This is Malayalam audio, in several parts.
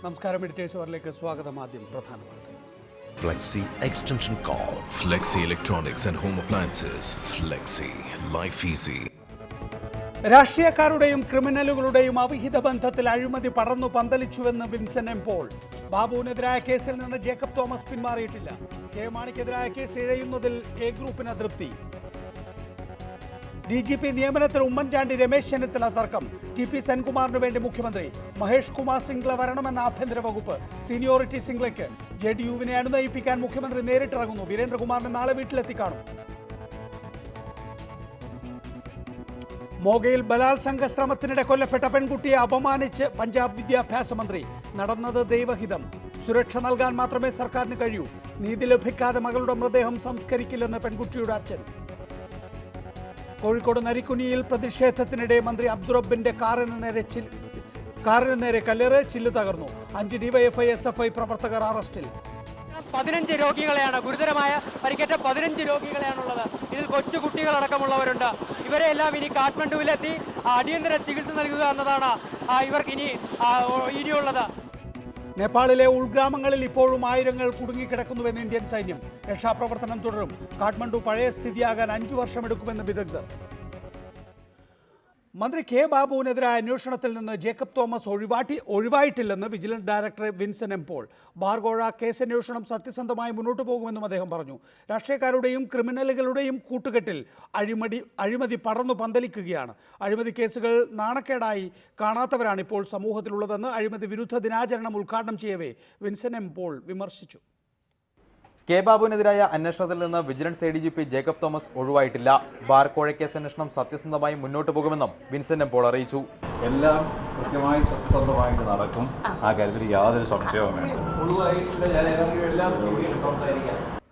നമസ്കാരം, എഡിറ്റേഴ്സ് അവറിലേക്ക് സ്വാഗതം. ആദ്യം പ്രധാന വാർത്തകൾ. Flexi Extension Cord. Flexi Electronics and Home Appliances. Flexi. Life Easy. രാഷ്ട്രീയക്കാരുടെയും ക്രിമിനലുകളുടെയും അവിഹിത ബന്ധത്തിൽ അഴിമതി പടർന്നു പന്തലിച്ചുവെന്ന് വിൻസെന്റ് എം പോൾ. ബാബുവിനെതിരായ കേസിൽ നിന്ന് ജേക്കബ് തോമസ് പിന്മാറിയിട്ടില്ല. കെ മാണിക്കെതിരായ കേസ് ഇഴയുന്നതിൽ എ ഗ്രൂപ്പിന് അതൃപ്തി. DGP നിയമനത്തിൽ ഉമ്മൻചാണ്ടി രമേശ് ചെന്നിത്തല തർക്കം. TP സെൻകുമാറിന് വേണ്ടി മുഖ്യമന്ത്രി. മഹേഷ് കുമാർ സിംഗ്ല വരണമെന്ന ആഭ്യന്തര വകുപ്പ്. സീനിയോറിറ്റി സിംഗ്ലയ്ക്ക്. JDU-വിനെ അനുനയിപ്പിക്കാൻ മുഖ്യമന്ത്രി നേരിട്ടിറങ്ങുന്നു. വീരേന്ദ്രകുമാറിനെ നാളെ വീട്ടിലെത്തിക്കാണും. മോഗയിൽ ബലാത്സംഗ ശ്രമത്തിനിടെ കൊല്ലപ്പെട്ട പെൺകുട്ടിയെ അപമാനിച്ച് പഞ്ചാബ് വിദ്യാഭ്യാസ മന്ത്രി. നടന്നത് ദൈവഹിതം. സുരക്ഷ നൽകാൻ മാത്രമേ സർക്കാരിന് കഴിയൂ. നീതി ലഭിക്കാതെ മകളുടെ മൃതദേഹം സംസ്കരിക്കില്ലെന്ന് പെൺകുട്ടിയുടെ അച്ഛൻ. കോഴിക്കോട് നരിക്കുനിയിൽ പ്രതിഷേധത്തിനിടെ മന്ത്രി അബ്ദുറബ്ബിന്റെ കാറിന് നേരെ കല്ലേറ്. ചില്ല് തകർന്നു. 5 DYFI SFI പ്രവർത്തകർ അറസ്റ്റിൽ. 15 രോഗികളെയാണ്, ഗുരുതരമായ പരിക്കേറ്റ 15 രോഗികളെയാണുള്ളത്. ഇതിൽ കൊച്ചു കുട്ടികളടക്കമുള്ളവരുണ്ട്. ഇവരെ എല്ലാം ഇനി കാഠ്മണ്ഡുവിലെത്തി അടിയന്തര ചികിത്സ നൽകുക എന്നതാണ് ഇവർക്ക് ഇനിയുള്ളത്. നേപ്പാളിലെ ഉൾഗ്രാമങ്ങളിൽ ഇപ്പോഴും ആയിരങ്ങൾ കുടുങ്ങിക്കിടക്കുന്നുവെന്ന് ഇന്ത്യൻ സൈന്യം. രക്ഷാപ്രവർത്തനം തുടരും. കാഠ്മണ്ഡു പഴയ സ്ഥിതിയാകാൻ 5 വർഷമെടുക്കുമെന്ന് വിദഗ്ധർ. മന്ത്രി കെ ബാബുവിനെതിരായ അന്വേഷണത്തിൽ നിന്ന് ജേക്കബ് തോമസ് ഒഴിവായിട്ടില്ലെന്ന് vigilance director Vincent M Paul. ബാർകോഴ കേസന്വേഷണം സത്യസന്ധമായി മുന്നോട്ട് പോകുമെന്നും അദ്ദേഹം പറഞ്ഞു. രാഷ്ട്രീയക്കാരുടെയും ക്രിമിനലുകളുടെയും കൂട്ടുകെട്ടിൽ അഴിമതി പടർന്നു പന്തലിക്കുകയാണ്. അഴിമതി കേസുകൾ നാണക്കേടായി കാണാത്തവരാണ് ഇപ്പോൾ സമൂഹത്തിലുള്ളതെന്ന് അഴിമതി വിരുദ്ധ ദിനാചരണം ഉദ്ഘാടനം ചെയ്യവേ വിൻസെന്റ് എം പോൾ വിമർശിച്ചു. കെ ബാബുവിനെതിരായ അന്വേഷണത്തിൽ നിന്ന് വിജിലൻസ് ADGP ജേക്കബ് തോമസ് ഒഴിവായിട്ടില്ല. ബാർ കോഴ കേസ് അന്വേഷണം സത്യസന്ധമായി മുന്നോട്ട് പോകുമെന്നും വിൻസെന്റ് എം പോൾ അറിയിച്ചു. എല്ലാം കൃത്യമായി സത്യസന്ധമായിട്ട് നടക്കും. ആ കാര്യത്തിൽ യാതൊരു സംശയവും വേണ്ട.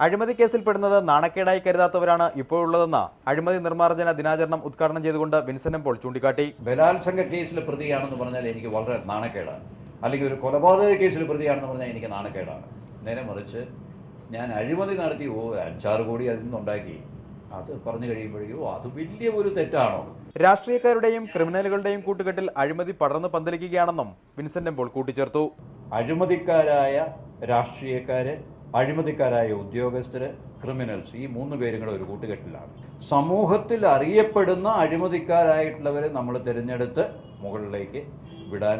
അഴിമതി കേസിൽ പെടുന്നത് നാണക്കേടായി കരുതാത്തവരാണ് ഇപ്പോഴുള്ളതെന്ന് അഴിമതി നിർമ്മാർജ്ജന ദിനാചരണം ഉദ്ഘാടനം ചെയ്തുകൊണ്ട് വിൻസെന്റ് എം പോൾ ചൂണ്ടിക്കാട്ടി. ബലാത്സംഗ കേസിൽ പ്രതിയാണെന്ന് പറഞ്ഞാൽ എനിക്ക് വളരെ നാണക്കേടാണ്. അല്ലെങ്കിൽ ഒരു കൊലപാതക കേസിൽ പ്രതിയാണെന്ന് പറഞ്ഞാൽ എനിക്ക് നാണക്കേടാണ്. നേരെ മറിച്ച് ഞാൻ അഴിമതി നടത്തി 5-6 കോടി അതിൽ നിന്നുണ്ടാക്കി, അത് പറഞ്ഞു കഴിയുമ്പോഴേക്കോ അത് വലിയ ഒരു തെറ്റാണോ? രാഷ്ട്രീയക്കാരുടെയും ക്രിമിനലുകളുടെയും കൂട്ടുകെട്ടിൽ അഴിമതി പടർന്നു പന്തലിക്കുകയാണെന്നും വിൻസെന്റ് എം പോൾ കൂട്ടിച്ചേർത്തു. അഴിമതിക്കാരായ രാഷ്ട്രീയക്കാര്, അഴിമതിക്കാരായ ഉദ്യോഗസ്ഥര്, ക്രിമിനൽസ്, ഈ 3 പേരും കൂടെ ഒരു കൂട്ടുകെട്ടിലാണ്. സമൂഹത്തിൽ അറിയപ്പെടുന്ന അഴിമതിക്കാരായിട്ടുള്ളവരെ നമ്മൾ തിരഞ്ഞെടുത്ത് മുകളിലേക്ക് വിടാൻ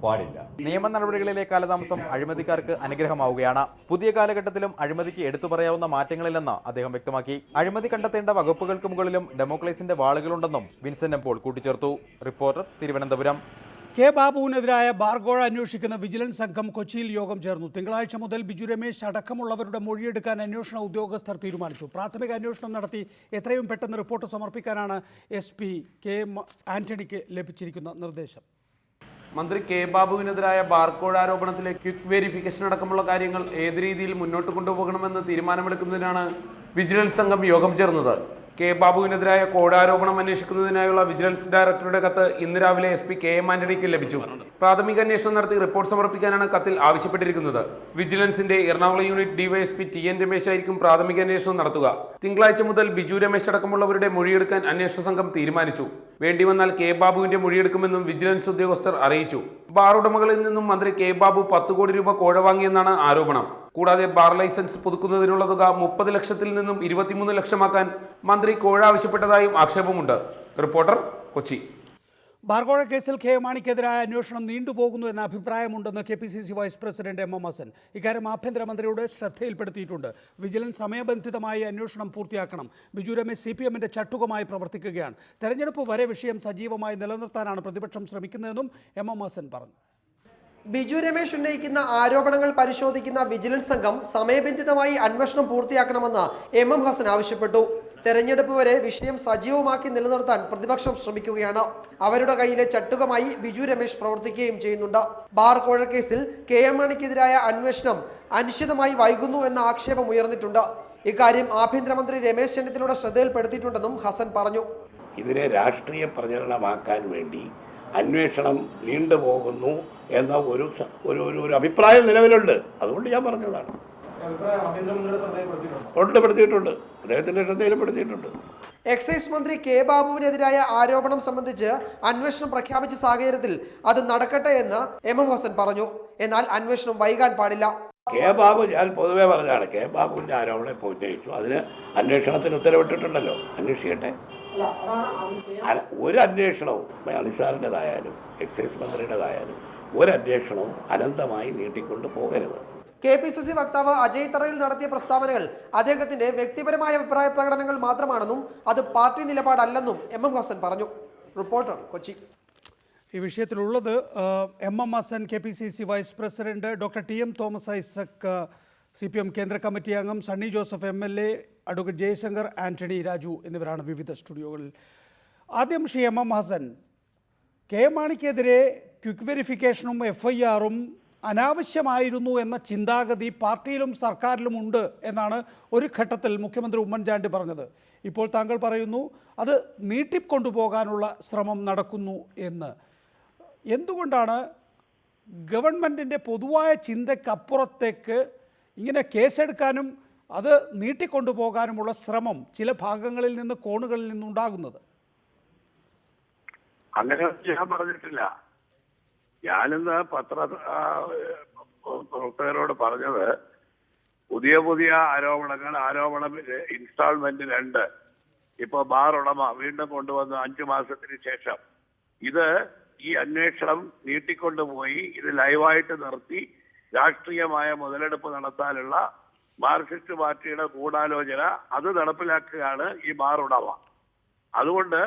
പാടില്ല. നിയമ നടപടികളിലെ കാലതാമസം അഴിമതിക്കാർക്ക് അനുഗ്രഹമാവുകയാണ്. പുതിയ കാലഘട്ടത്തിലും അഴിമതിക്ക് എടുത്തു പറയാവുന്ന മാറ്റങ്ങളില്ലെന്ന് അദ്ദേഹം വ്യക്തമാക്കി. അഴിമതി കണ്ടെത്തേണ്ട വകുപ്പുകൾക്ക് മുകളിലും ഡെമോക്രസിന്റെ വാളുകളുണ്ടെന്നും വിൻസെന്റ് എം പോൾ കൂട്ടിച്ചേർത്തു. റിപ്പോർട്ടർ, തിരുവനന്തപുരം. കെ ബാബുവിനെതിരായ ബാർകോഴ അന്വേഷിക്കുന്ന വിജിലൻസ് സംഘം കൊച്ചിയിൽ യോഗം ചേർന്നു. തിങ്കളാഴ്ച മുതൽ ബിജു രമേശ് അടക്കമുള്ളവരുടെ മൊഴിയെടുക്കാൻ അന്വേഷണ ഉദ്യോഗസ്ഥർ തീരുമാനിച്ചു. പ്രാഥമിക അന്വേഷണം നടത്തി എത്രയും പെട്ടെന്ന് റിപ്പോർട്ട് സമർപ്പിക്കാനാണ് SP KM ആന്റണിക്ക് ലഭിച്ചിരിക്കുന്ന നിർദ്ദേശം. മന്ത്രി കെ ബാബുവിനെതിരായ ബാർകോഴ ആരോപണത്തിലെ ക്വിക്ക് വെരിഫിക്കേഷൻ അടക്കമുള്ള കാര്യങ്ങൾ ഏത് രീതിയിൽ മുന്നോട്ട് കൊണ്ടുപോകണമെന്ന് തീരുമാനമെടുക്കുന്നതിനാണ് വിജിലൻസ് സംഘം യോഗം ചേർന്നത്. കെ ബാബുവിനെതിരായ കോഴാരോപണം അന്വേഷിക്കുന്നതിനായുള്ള വിജിലൻസ് ഡയറക്ടറുടെ കത്ത് ഇന്ന് രാവിലെ SP KM ആന്റണിക്ക് ലഭിച്ചു. പ്രാഥമിക അന്വേഷണം നടത്തി റിപ്പോർട്ട് സമർപ്പിക്കാനാണ് കത്തിൽ ആവശ്യപ്പെട്ടിരിക്കുന്നത്. വിജിലൻസിന്റെ Ernakulam unit DYSP TN Ramesh ആയിരിക്കും പ്രാഥമിക അന്വേഷണം നടത്തുക. തിങ്കളാഴ്ച മുതൽ ബിജു രമേശ് അടക്കമുള്ളവരുടെ മൊഴിയെടുക്കാൻ അന്വേഷണ സംഘം തീരുമാനിച്ചു. വേണ്ടിവന്നാൽ കെ ബാബുവിന്റെ മൊഴിയെടുക്കുമെന്നും വിജിലൻസ് ഉദ്യോഗസ്ഥർ അറിയിച്ചു. ബാർ ഉടമകളിൽ നിന്നും മന്ത്രി കെ ബാബു 10 കോടി രൂപ കോഴ വാങ്ങിയെന്നാണ് ആരോപണം. കൂടാതെ ബാർ ലൈസൻസ് പുതുക്കുന്നതിനുള്ള തുക 30 ലക്ഷത്തിൽ നിന്നും 23 ലക്ഷമാക്കാൻ മന്ത്രി കോഴ ആവശ്യപ്പെട്ടതായും ആക്ഷേപമുണ്ട്. റിപ്പോർട്ടർ, കൊച്ചി. ബാർകോഴ കേസിൽ കെ മാണിക്കെതിരായ അന്വേഷണം നീണ്ടുപോകുന്നു എന്ന അഭിപ്രായമുണ്ടെന്ന് KPCC vice president MM Hassan. ഇക്കാര്യം ആഭ്യന്തരമന്ത്രിയുടെ ശ്രദ്ധയിൽപ്പെടുത്തിയിട്ടുണ്ട്. വിജിലൻസ് സമയബന്ധിതമായി അന്വേഷണം പൂർത്തിയാക്കണം. ബിജു രമേശ് CPMന്റെ ചട്ടുകമായി പ്രവർത്തിക്കുകയാണ്. തെരഞ്ഞെടുപ്പ് വരെ വിഷയം സജീവമായി നിലനിർത്താനാണ് പ്രതിപക്ഷം ശ്രമിക്കുന്നതെന്നും MM ഹസൻ പറഞ്ഞു. ബിജു രമേശ് ഉന്നയിക്കുന്ന ആരോപണങ്ങൾ പരിശോധിക്കുന്ന വിജിലൻസ് സംഘം സമയബന്ധിതമായി അന്വേഷണം പൂർത്തിയാക്കണമെന്ന് MM ഹസൻ ആവശ്യപ്പെട്ടു. തെരഞ്ഞെടുപ്പ് വരെ വിഷയം സജീവമാക്കി നിലനിർത്താൻ പ്രതിപക്ഷം ശ്രമിക്കുകയാണ്. അവരുടെ കയ്യിലെ ചട്ടുകമായി ബിജു രമേശ് പ്രവർത്തിക്കുകയും ചെയ്യുന്നുണ്ട്. ബാർ കോഴ കേസിൽ KM മാണിക്കെതിരായ അന്വേഷണം അനിശ്ചിതമായി വൈകുന്നു എന്ന ആക്ഷേപം ഉയർന്നിട്ടുണ്ട്. ഇക്കാര്യം ആഭ്യന്തരമന്ത്രി രമേശ് ചെന്നിത്തലയുടെ ശ്രദ്ധയിൽപ്പെടുത്തിയിട്ടുണ്ടെന്നും ഹസൻ പറഞ്ഞു. ഇതിനെ രാഷ്ട്രീയ പ്രചരണമാക്കാൻ വേണ്ടി അന്വേഷണം നീണ്ടുപോകുന്നു എന്ന ഒരു അഭിപ്രായം നിലവിലുണ്ട്. അതുകൊണ്ട് ഞാൻ പറഞ്ഞതാണ്. പെടുത്തിയിട്ടുണ്ട്, അദ്ദേഹത്തിന്റെ ശ്രദ്ധയിൽപ്പെടുത്തിയിട്ടുണ്ട്. എക്സൈസ് മന്ത്രി കെ ബാബുവിനെതിരായ ആരോപണം സംബന്ധിച്ച് അന്വേഷണം പ്രഖ്യാപിച്ച സാഹചര്യത്തിൽ അത് നടക്കട്ടെ എന്ന് എം എം ഹസൻ പറഞ്ഞു. എന്നാൽ അന്വേഷണം വൈകാൻ പാടില്ല. കെ ബാബു ഞാൻ പൊതുവെ പറഞ്ഞാണ്, കെ ബാബുവിന്റെ ആരോപണം ഇപ്പോൾ ഉന്നയിച്ചു, അതിന് അന്വേഷണത്തിന് ഉത്തരവിട്ടിട്ടുണ്ടല്ലോ, അന്വേഷിക്കട്ടെ. ഒരു അന്വേഷണവും അണിസാറിൻ്റെതായാലും എക്സൈസ് മന്ത്രിയുടേതായാലും ഒരു അന്വേഷണവും അനന്തമായി നീട്ടിക്കൊണ്ട് പോകരുത്. KPCC വക്താവ് അജയ് തറയിൽ നടത്തിയ പ്രസ്താവനകൾ അദ്ദേഹത്തിന്റെ വ്യക്തിപരമായ അഭിപ്രായ പ്രകടനങ്ങൾ മാത്രമാണെന്നും അത് പാർട്ടി നിലപാടല്ലെന്നും എം എം ഹസൻ പറഞ്ഞു. റിപ്പോർട്ടർ, കൊച്ചി. ഈ വിഷയത്തിലുള്ളത് M M Hassan, KPCC vice president, doctor TM Thomas Isaac, CPM കേന്ദ്ര കമ്മിറ്റി അംഗം, സണ്ണി ജോസഫ് MLA, അഡ്വക്കേറ്റ് ജയശങ്കർ, ആന്റണി രാജു എന്നിവരാണ് വിവിധ സ്റ്റുഡിയോകളിൽ. ആദ്യം Shri M M Hassan, K മാണിക്കെതിരെ ക്വിക്ക് വെരിഫിക്കേഷനും FIR-ഉം അനാവശ്യമായിരുന്നു എന്ന ചിന്താഗതി പാർട്ടിയിലും സർക്കാരിലും ഉണ്ട് എന്നാണ് ഒരു ഘട്ടത്തിൽ മുഖ്യമന്ത്രി ഉമ്മൻചാണ്ടി പറഞ്ഞത്. ഇപ്പോൾ താങ്കൾ പറയുന്നു അത് നീട്ടിക്കൊണ്ടുപോകാനുള്ള ശ്രമം നടക്കുന്നു എന്ന്. എന്തുകൊണ്ടാണ് ഗവൺമെൻറ്റിൻ്റെ പൊതുവായ ചിന്തയ്ക്കപ്പുറത്തേക്ക് ഇങ്ങനെ കേസെടുക്കാനും അത് നീട്ടിക്കൊണ്ടുപോകാനുമുള്ള ശ്രമം ചില ഭാഗങ്ങളിൽ നിന്ന്, കോണുകളിൽ നിന്നുണ്ടാകുന്നത്? അങ്ങനെ ഞാൻ പറഞ്ഞിട്ടില്ല. ഞാനിന്ന് പ്രവർത്തകരോട് പറഞ്ഞത് പുതിയ പുതിയ ആരോപണം ഇൻസ്റ്റാൾമെന്റ് 2 ഇപ്പോൾ ബാർ ഉടമ വീണ്ടും കൊണ്ടുവന്ന് 5 മാസത്തിന് ശേഷം ഈ അന്വേഷണം നീട്ടിക്കൊണ്ടുപോയി ഇത് ലൈവായിട്ട് നിർത്തി രാഷ്ട്രീയമായ മുതലെടുപ്പ് നടത്താനുള്ള മാർക്സിസ്റ്റ് പാർട്ടിയുടെ ഗൂഢാലോചന അത് നടപ്പിലാക്കുകയാണ് ഈ ബാർ ഉടമ. അതുകൊണ്ട്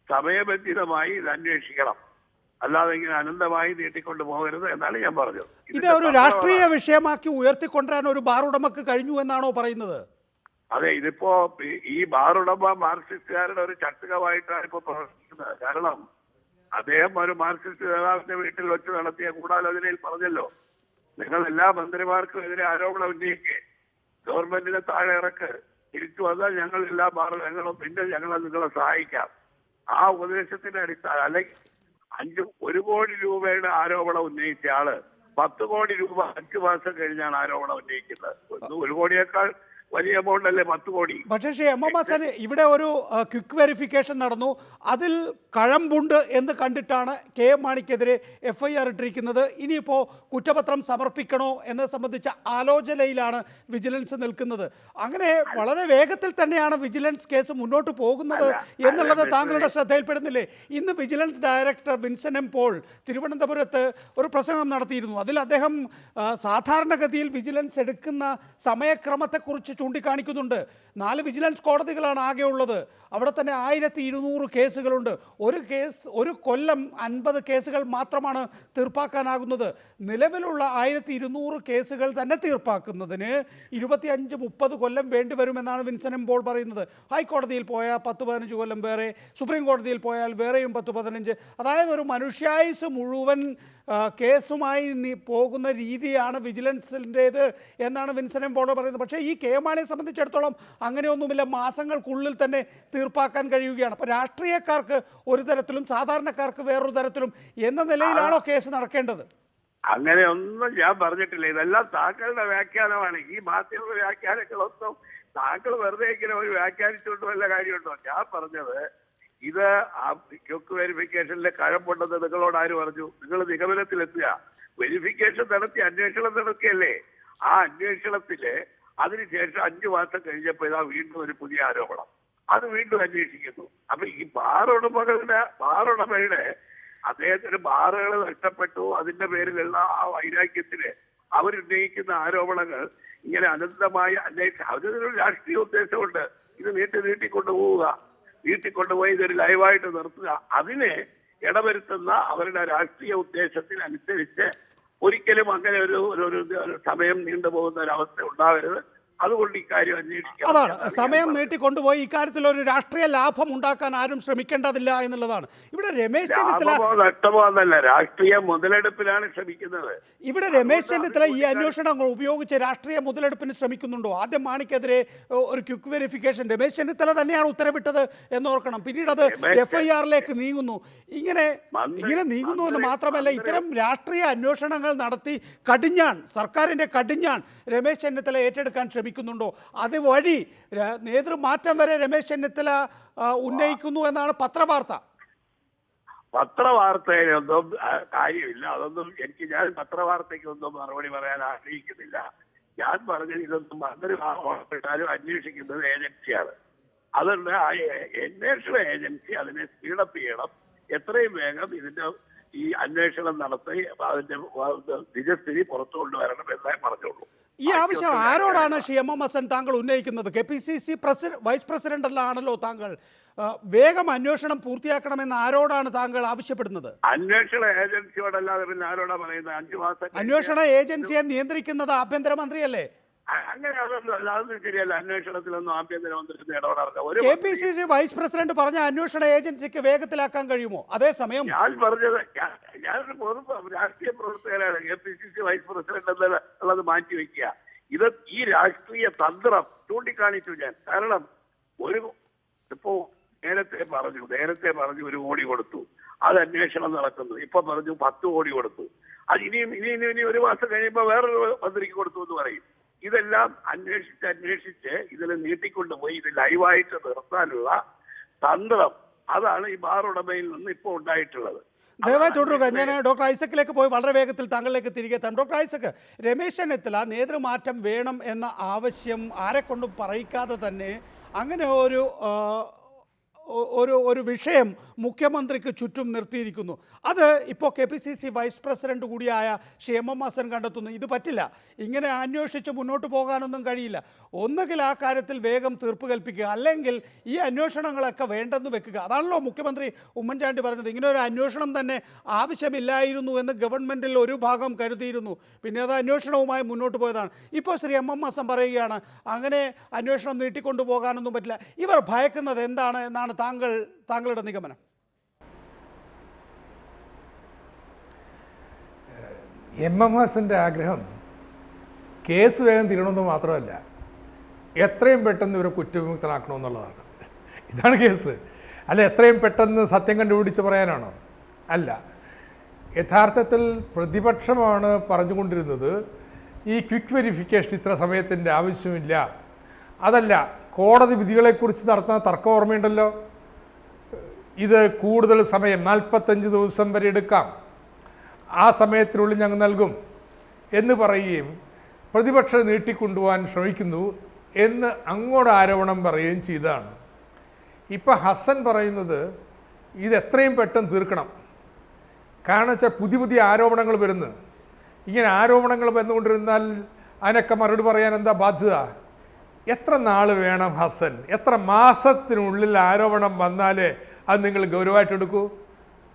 സമയബന്ധിതമായി ഇത് അന്വേഷിക്കണം, അല്ലാതെ ഇങ്ങനെ അനന്തമായി നീട്ടിക്കൊണ്ടു പോകരുത് എന്നാണ് ഞാൻ പറഞ്ഞത്. ഇത് ഒരു രാഷ്ട്രീയ വിഷയമാക്കി ഉയർത്തിക്കൊണ്ടുവരാൻ ഒരു ബാർ ഉടമക്ക് കഴിഞ്ഞു എന്നാണോ പറയുന്നത്? അതെ, ഇതിപ്പോ ഈ ബാർ ഉടമ മാർക്സിസ്റ്റുകാരുടെ ഒരു ചട്ടുകമായിട്ടാണ് ഇപ്പൊ പ്രവർത്തിക്കുന്നത്. കാരണം അദ്ദേഹം ഒരു മാർക്സിസ്റ്റ് നേതാവിന്റെ വീട്ടിൽ വെച്ച് നടത്തിയ ഗൂഢാലോചനയിൽ പറഞ്ഞല്ലോ, നിങ്ങൾ എല്ലാ മന്ത്രിമാർക്കും എതിരെ ആരോപണം ഉന്നയിക്കേ, ഗവൺമെന്റിനെ താഴെ ഇറക്ക്, തിരിച്ചു വന്നാൽ ഞങ്ങൾ എല്ലാ ബാറുകളും പിന്നെ ഞങ്ങളെ നിങ്ങളെ സഹായിക്കാം. ആ ഉപദേശത്തിന്റെ അടിസ്ഥാനം, അല്ലെങ്കിൽ 1 കോടി രൂപയുടെ ആരോപണം ഉന്നയിച്ച ആള് 10 കോടി രൂപ 5 മാസം കഴിഞ്ഞാണ് ആരോപണം ഉന്നയിക്കുന്നത്. 1 കോടിയേക്കാൾ വലിയ എമൗണ്ട് അല്ലേ 10 കോടി. പക്ഷേ ശ്രീ എം എം ഹസൻ, ഇവിടെ ഒരു ക്വിക്ക് വെരിഫിക്കേഷൻ നടന്നു, അതിൽ കഴമ്പുണ്ട് എന്ന് കണ്ടിട്ടാണ് കെ എം മാണിക്കെതിരെ FIR ഇട്ടിരിക്കുന്നത്. ഇനിയിപ്പോൾ കുറ്റപത്രം സമർപ്പിക്കണോ എന്നത് സംബന്ധിച്ച ആലോചനയിലാണ് വിജിലൻസ് നിൽക്കുന്നത്. അങ്ങനെ വളരെ വേഗത്തിൽ തന്നെയാണ് വിജിലൻസ് കേസ് മുന്നോട്ട് പോകുന്നത് എന്നുള്ളത് താങ്കളുടെ ശ്രദ്ധയിൽപ്പെടുന്നില്ലേ? ഇന്ന് vigilance director Vinson M Paul തിരുവനന്തപുരത്ത് ഒരു പ്രസംഗം നടത്തിയിരുന്നു. അതിൽ അദ്ദേഹം സാധാരണഗതിയിൽ വിജിലൻസ് എടുക്കുന്ന സമയക്രമത്തെക്കുറിച്ച് ചൂണ്ടിക്കാണിക്കുന്നുണ്ട്. 4 വിജിലൻസ് കോടതികളാണ് ആകെ ഉള്ളത്. അവിടെ തന്നെ 1200 കേസുകളുണ്ട്. ഒരു കൊല്ലം 50 കേസുകൾ മാത്രമാണ് തീർപ്പാക്കാനാകുന്നത്. നിലവിലുള്ള 1200 കേസുകൾ തന്നെ തീർപ്പാക്കുന്നതിന് 25-30 കൊല്ലം വേണ്ടിവരുമെന്നാണ് വിൻസൻ എം പോൾ പറയുന്നത്. ഹൈക്കോടതിയിൽ പോയാൽ 10-15 കൊല്ലം വേറെ, സുപ്രീം കോടതിയിൽ പോയാൽ വേറെയും 10-15. അതായത് ഒരു മനുഷ്യായുസ് മുഴുവൻ കേസുമായി പോകുന്ന രീതിയാണ് വിജിലൻസിൻ്റേത് എന്നാണ് വിൻസൻ എം പോൾ പറയുന്നത്. പക്ഷേ ഈ കെ മാണിയെ സംബന്ധിച്ചിടത്തോളം അങ്ങനെയൊന്നുമില്ല, മാസങ്ങൾക്കുള്ളിൽ തന്നെ തീർപ്പാക്കാൻ കഴിയുകയാണ്. അപ്പോൾ രാഷ്ട്രീയക്കാർക്ക് ഒരു തരത്തിലും സാധാരണക്കാർക്ക് വേറൊരു തരത്തിലും എന്ന നിലയിലാണോ കേസ് നടക്കേണ്ടത്? അങ്ങനെയൊന്നും ഞാൻ പറഞ്ഞിട്ടില്ല. ഇതെല്ലാം താങ്കളുടെ വ്യാഖ്യാനമാണ്. ഈ മാധ്യമ വ്യാഖ്യാനങ്ങളൊന്നും താങ്കൾ വെറുതെ ഇങ്ങനെ ഒരു വ്യാഖ്യാനിച്ചുകൊണ്ട് വല്ല കാര്യമുണ്ടോ? ഞാൻ പറഞ്ഞത് ഇത് ക്വിക്ക് വെരിഫിക്കേഷനിലെ കഴമ്പുണ്ടെന്ന് നിങ്ങളോട് ആര് പറഞ്ഞു? നിങ്ങൾ നിഗമനത്തിലെത്തുക, വെരിഫിക്കേഷൻ നടത്തി അന്വേഷണം നടക്കുകയല്ലേ. ആ അന്വേഷണത്തില് അതിനുശേഷം 5 മാസം കഴിഞ്ഞപ്പോൾ ഇതാ വീണ്ടും ഒരു പുതിയ ആരോപണം, അത് വീണ്ടും അന്വേഷിക്കുന്നു. അപ്പൊ ഈ ബാറുടമയുടെ അദ്ദേഹത്തിന് ബാറുകൾ നഷ്ടപ്പെട്ടു, അതിന്റെ പേരിലുള്ള ആ വൈരാഗ്യത്തിന് അവരുന്നയിക്കുന്ന ആരോപണങ്ങൾ ഇങ്ങനെ അനന്തമായ അന്വേഷണം, അതിനൊരു രാഷ്ട്രീയ ഉദ്ദേശമുണ്ട്. ഇത് നീട്ടിക്കൊണ്ടുപോയി ഇതൊരു ലൈവായിട്ട് നിർത്തുക, അതിനെ ഇടവരുത്തുന്ന അവരുടെ രാഷ്ട്രീയ ഉദ്ദേശത്തിനനുസരിച്ച് ഒരിക്കലും അങ്ങനെ ഒരു സമയം നീണ്ടുപോകുന്ന ഒരവസ്ഥ ഉണ്ടാവരുത്. അതുകൊണ്ട് ഇക്കാര്യം അന്വേഷിക്കണം. അതാണ് എന്നാണ് സമയം ഞാൻ പറഞ്ഞത്. നീട്ടിക്കൊണ്ടുപോയി ഇക്കാര്യത്തിൽ ഒരു രാഷ്ട്രീയ ലാഭം ഉണ്ടാക്കാൻ ആരും ശ്രമിക്കേണ്ടതില്ല എന്നുള്ളതാണ്. ഇവിടെ രമേശ് ചെന്നിത്തല ലാഭമോ നഷ്ടമോ എന്നല്ല, രാഷ്ട്രീയ മുതലെടുപ്പിലാണ് ശ്രമിക്കുന്നത്. ഇവിടെ രമേശ് ചെന്നിത്തല ഈ അന്വേഷണങ്ങൾ ഉപയോഗിച്ച് രാഷ്ട്രീയ മുതലെടുപ്പിന് ശ്രമിക്കുന്നുണ്ടോ? ആദ്യം മാണിക്കെതിരെ ഒരു ക്വിക്ക് വെരിഫിക്കേഷൻ രമേശ് ചെന്നിത്തല തന്നെയാണ് ഉത്തരവിട്ടത് എന്നോർക്കണം. പിന്നീട് അത് FIR-ലേക്ക് നീങ്ങുന്നു. ഇങ്ങനെ നീങ്ങുന്നു എന്ന് മാത്രമല്ല, ഇത്തരം രാഷ്ട്രീയ അന്വേഷണങ്ങൾ നടത്തി സർക്കാരിന്റെ കടിഞ്ഞാൺ രമേശ് ചെന്നിത്തല ഏറ്റെടുക്കാൻ ശ്രമിക്കുന്നുണ്ടോ? അതുവഴി നേതൃമാറ്റം വരെ രമേശ് ചെന്നിത്തല ഉന്നയിക്കുന്നു എന്നാണ് പത്രവാർത്ത. പത്രവാർത്തയിലൊന്നും കാര്യമില്ല. ഞാൻ പത്രവാർത്തയ്ക്കൊന്നും മറുപടി പറയാൻ ആഗ്രഹിക്കുന്നില്ല. ഞാൻ പറഞ്ഞത് ഇതൊന്നും മന്ത്രി ആവശ്യപ്പെട്ടാലും അന്വേഷിക്കുന്നത് ഏജൻസിയാണ്. അതുകൊണ്ട് ആ അന്വേഷണ ഏജൻസി അതിനെ സ്പീഡപ്പ് ചെയ്യണം. എത്രയും വേഗം ഇതിന്റെ ഈ അന്വേഷണം നടത്തി അതിന്റെ നിജസ്ഥിതി പുറത്തു കൊണ്ടുവരണം എന്നേ പറഞ്ഞുള്ളൂ. ഈ ആവശ്യം ആരോടാണ് ശ്രീ M.M. ഹസൻ താങ്കൾ ഉന്നയിക്കുന്നത്? KPCC വൈസ് പ്രസിഡന്റിലാണല്ലോ താങ്കൾ. വേഗം അന്വേഷണം പൂർത്തിയാക്കണമെന്ന് ആരോടാണ് താങ്കൾ ആവശ്യപ്പെടുന്നത്? അന്വേഷണ ഏജൻസിയോടല്ലാതെ പിന്നെ ആരോടാ പറയുന്നത്? 5 മാസം അന്വേഷണ ഏജൻസിയെ നിയന്ത്രിക്കുന്നത് ആഭ്യന്തരമന്ത്രിയല്ലേ? അങ്ങനെ അതൊന്നും ശരിയല്ല. അന്വേഷണത്തിലൊന്നും ആഭ്യന്തരമന്ത്രി ഇടപെടാറില്ല. KPCC വൈസ് പ്രസിഡന്റ് പറഞ്ഞ അന്വേഷണ ഏജൻസിക്ക് വേഗത്തിലാക്കാൻ കഴിയുമോ? അതേസമയം ഞാൻ പറഞ്ഞത് ഞാനൊരു പൊതു രാഷ്ട്രീയ പ്രവർത്തകനാണ്. KPCC വൈസ് പ്രസിഡന്റ് എന്നുള്ളത് മാറ്റിവെക്കുക. ഇത് ഈ രാഷ്ട്രീയ തന്ത്രം ചൂണ്ടിക്കാണിച്ചു ഞാൻ. കാരണം ഇപ്പോ നേരത്തെ പറഞ്ഞു 1 കോടി കൊടുത്തു, അത് അന്വേഷണം നടക്കുന്നു. ഇപ്പൊ പറഞ്ഞു 10 കോടി കൊടുത്തു. അത് ഇനി 1 മാസം കഴിയുമ്പോൾ വേറൊരു മന്ത്രിക്ക് കൊടുത്തു എന്ന് പറയും. ഇതെല്ലാം അന്വേഷിച്ച് ഇതിനെ നീട്ടിക്കൊണ്ടുപോയി ഇത് ലൈവായിട്ട് നിർത്താനുള്ള തന്ത്രം, അതാണ് ഈ ബാർ ഉടമയിൽ നിന്ന് ഇപ്പോൾ ഉണ്ടായിട്ടുള്ളത്. ദയവായി തുടരുക. ഞാൻ ഡോക്ടർ ഐസക്കിലേക്ക് പോയി വളരെ വേഗത്തിൽ താങ്കളിലേക്ക് തിരികെ എത്താം. ഡോക്ടർ ഐസക്ക്, രമേശ് ചെന്നിത്തല നേതൃമാറ്റം വേണം എന്ന ആവശ്യം ആരെക്കൊണ്ടും പറയിക്കാതെ തന്നെ അങ്ങനെ ഒരു വിഷയം മുഖ്യമന്ത്രിക്ക് ചുറ്റും നിർത്തിയിരിക്കുന്നു. അത് ഇപ്പോൾ KPCC വൈസ് പ്രസിഡന്റ് കൂടിയായ ശ്രീ M.M. ഹസൻ കണ്ടെത്തുന്നു. ഇത് പറ്റില്ല, ഇങ്ങനെ അന്വേഷിച്ച് മുന്നോട്ട് പോകാനൊന്നും കഴിയില്ല. ഒന്നുകിൽ ആ കാര്യത്തിൽ വേഗം തീർപ്പ് കൽപ്പിക്കുക, അല്ലെങ്കിൽ ഈ അന്വേഷണങ്ങളൊക്കെ വേണ്ടെന്ന് വെക്കുക. അതാണല്ലോ മുഖ്യമന്ത്രി ഉമ്മൻചാണ്ടി പറഞ്ഞത്. ഇങ്ങനെ ഒരു അന്വേഷണം തന്നെ ആവശ്യമില്ലായിരുന്നു എന്ന് ഗവൺമെൻറ്റിൽ ഒരു ഭാഗം കരുതിയിരുന്നു. പിന്നെ അത് അന്വേഷണവുമായി മുന്നോട്ട് പോയതാണ്. ഇപ്പോൾ ശ്രീ M.M. ഹസൻ പറയുകയാണ് അങ്ങനെ അന്വേഷണം നീട്ടിക്കൊണ്ടു പോകാനൊന്നും പറ്റില്ല. ഇവർ ഭയക്കുന്നത് എന്താണ് എന്നാണ് താങ്കളുടെ നിഗമനം? M.M. ഹസൻ്റെ ആഗ്രഹം കേസ് വേഗം തീരണമെന്ന് മാത്രമല്ല, എത്രയും പെട്ടെന്ന് ഇവരെ കുറ്റവിമുക്തനാക്കണമെന്നുള്ളതാണ്. ഇതാണ് കേസ്. അല്ല എത്രയും പെട്ടെന്ന് സത്യം കണ്ടുപിടിച്ച് പറയാനാണോ? അല്ല. യഥാർത്ഥത്തിൽ പ്രതിപക്ഷമാണ് പറഞ്ഞുകൊണ്ടിരുന്നത് ഈ ക്വിക്ക് വെരിഫിക്കേഷൻ ഇത്ര സമയത്തിൻ്റെ ആവശ്യമില്ല. അതല്ല, കോടതി വിധികളെക്കുറിച്ച് നടത്തുന്ന തർക്കം ഓർമ്മയുണ്ടല്ലോ. ഇത് കൂടുതൽ സമയം 45 ദിവസം വരെ എടുക്കാം, ആ സമയത്തിനുള്ളിൽ ഞങ്ങൾ നൽകും എന്ന് പറയുകയും പ്രതിപക്ഷം നീട്ടിക്കൊണ്ടുപോകാൻ ശ്രമിക്കുന്നു എന്ന് അങ്ങോട്ട് ആരോപണം പറയുകയും ചെയ്തതാണ്. ഇപ്പം ഹസൻ പറയുന്നത് ഇത് എത്രയും പെട്ടെന്ന് തീർക്കണം. കാരണം വെച്ചാൽ പുതിയ ആരോപണങ്ങൾ വരുന്നു. ഇങ്ങനെ ആരോപണങ്ങൾ വന്നുകൊണ്ടിരുന്നാൽ അതിനൊക്കെ മറുപടി പറയാൻ എന്താ ബാധ്യത? എത്ര നാൾ വേണം ഹസൻ? എത്ര മാസത്തിനുള്ളിൽ ആരോപണം വന്നാലേ അത് നിങ്ങൾ ഗൗരവമായിട്ടെടുക്കൂ?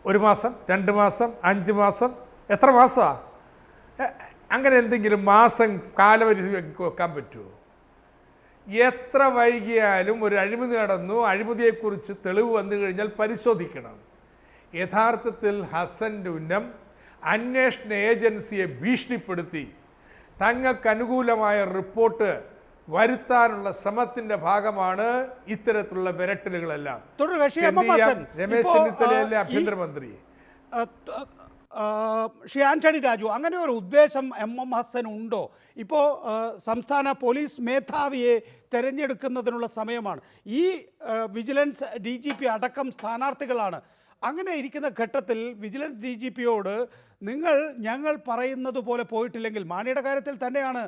1 മാസം, 2 മാസം, 5 മാസം, എത്ര മാസമാണ്? അങ്ങനെ എന്തെങ്കിലും മാസം കാലപരിധി വെക്കാൻ പറ്റുമോ? എത്ര വൈകിയാലും ഒരു അഴിമതി നടന്നു, അഴിമതിയെക്കുറിച്ച് തെളിവ് വന്നു കഴിഞ്ഞാൽ പരിശോധിക്കണം. യഥാർത്ഥത്തിൽ ഹസൻ്റെ ഉന്നം അന്വേഷണ ഏജൻസിയെ ഭീഷണിപ്പെടുത്തി തങ്ങൾക്ക് അനുകൂലമായ റിപ്പോർട്ട് വരുത്താനുള്ള ശ്രമത്തിന്റെ ഭാഗമാണ് ഇത്തരത്തിലുള്ള വിരട്ടലുകളെല്ലാം. രമേശ് ചെന്നിത്തലയല്ലേ ആഭ്യന്തരമന്ത്രി? ശ്രീ ആന്റണി രാജു, അങ്ങനെ ഒരു ഉദ്ദേശം M.M. ഹസൻ ഉണ്ടോ? ഇപ്പോൾ സംസ്ഥാന പോലീസ് മേധാവിയെ തിരഞ്ഞെടുക്കുന്നതിനുള്ള സമയമാണ്. ഈ വിജിലൻസ് DGP അടക്കം സ്ഥാനാർത്ഥികളാണ്. അങ്ങനെ ഇരിക്കുന്ന ഘട്ടത്തിൽ വിജിലൻസ് DGPയോട് ഞങ്ങൾ പറയുന്നത് പോലെ പോയിട്ടില്ലെങ്കിൽ, മാണിയുടെ കാര്യത്തിൽ തന്നെയാണ്